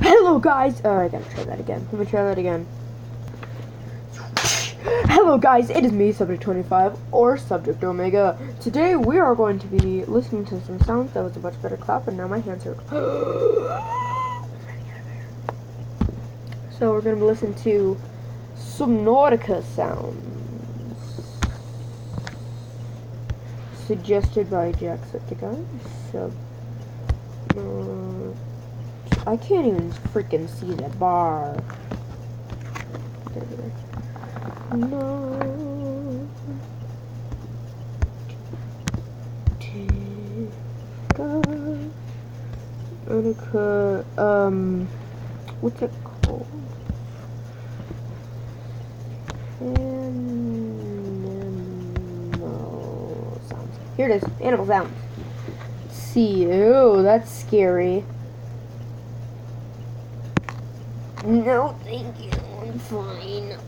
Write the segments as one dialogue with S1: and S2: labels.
S1: Hello guys! I gotta try that again. Let me try that again. Hello guys, it is me, Subject 25, or Subject Omega. Today we are going to be listening to some sounds. That was a much better clap, and now my hands are... So we're going to listen to Subnautica sounds. Suggested by Jacksepticeye. I can't even freaking see that bar. What's it called? Animal sounds. Here it is. Animal sounds. Let's see. Oh, that's scary. No, thank you. I'm fine.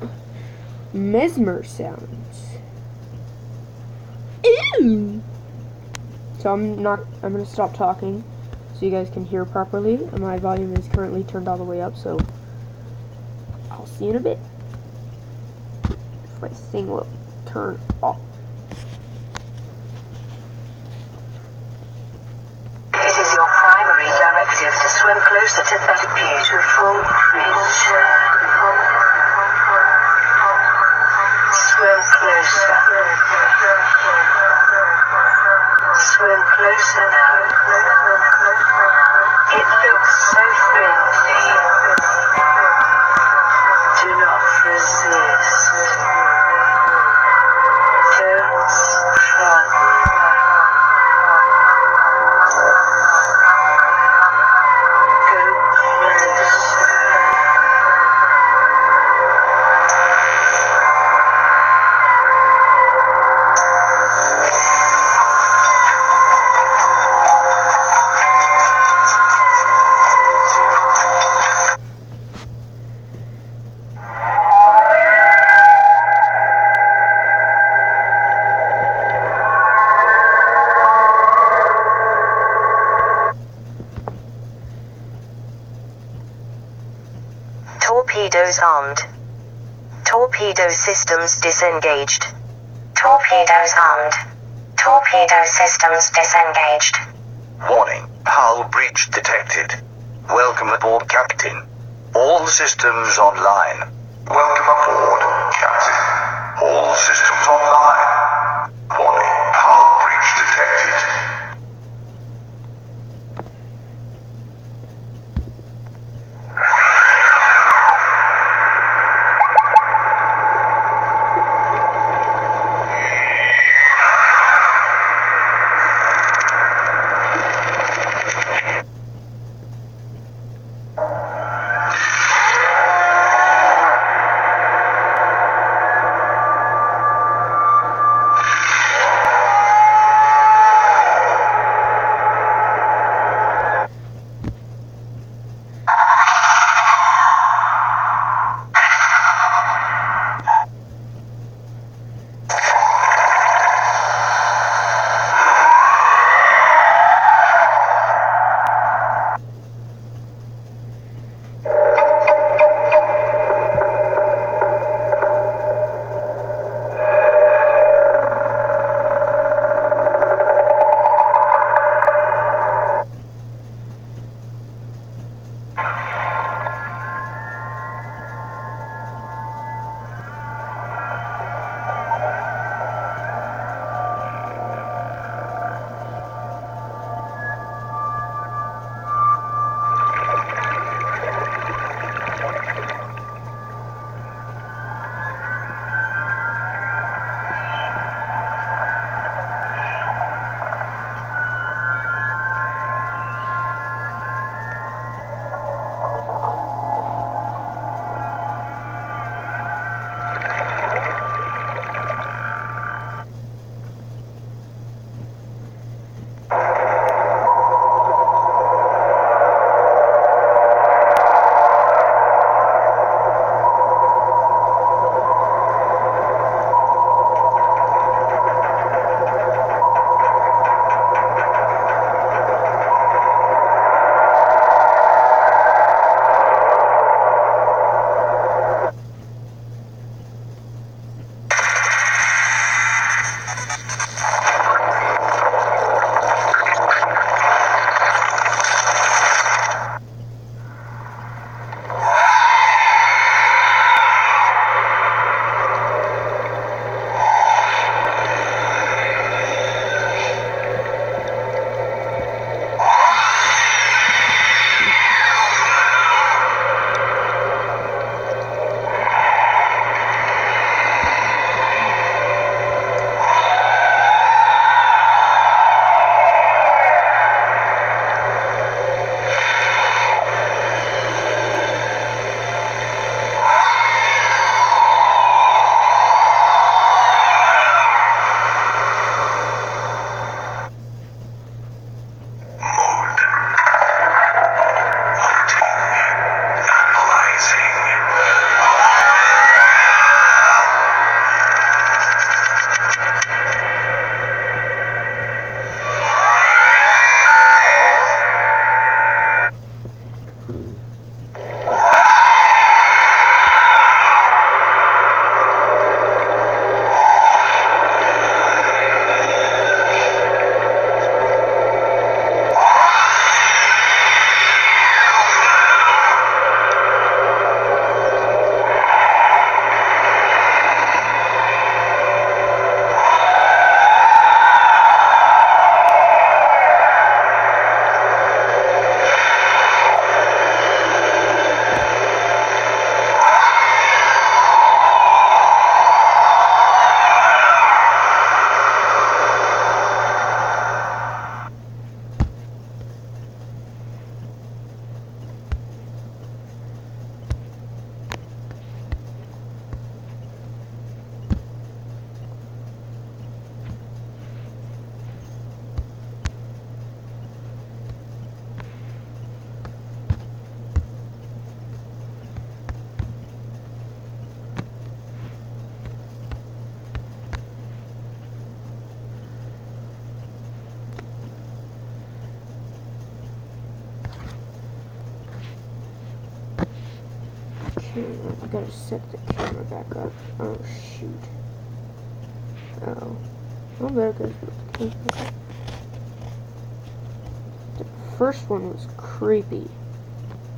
S1: Mesmer sounds. Ew. So I'm gonna stop talking so you guys can hear properly. My volume is currently turned all the way up, so I'll see you in a bit. If my thing will turn off.
S2: It is your primary directive to swim closer to that beautiful creature. Swim closer. Swim closer now. It looks so friendly. Do not resist. Don't struggle. Torpedoes armed. Torpedo systems disengaged. Torpedoes armed. Torpedo systems disengaged.
S3: Warning, hull breach detected. Welcome aboard, Captain. All systems online. Welcome aboard, Captain. All systems online. Warning, hull breach detected.
S1: I gotta set the camera back up. Oh shoot. Oh. Oh, there goes the camera. The first one was creepy.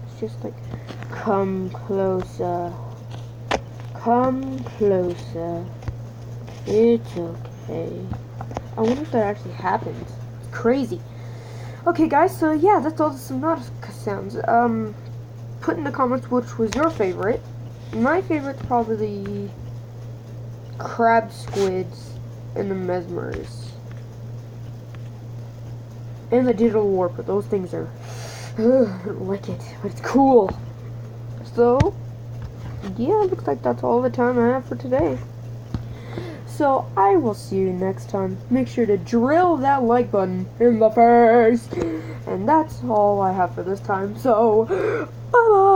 S1: It's just like, come closer. Come closer. It's okay. I wonder if that actually happens. It's crazy. Okay, guys, so yeah, that's all the Subnautica sounds. Put in the comments which was your favorite. My favorite's probably the crab squids and the mesmers. And the digital warper. Those things are... I don't like it, but it's cool. So, yeah, looks like that's all the time I have for today. So, I will see you next time. Make sure to drill that like button in the face. And that's all I have for this time. So, bye-bye.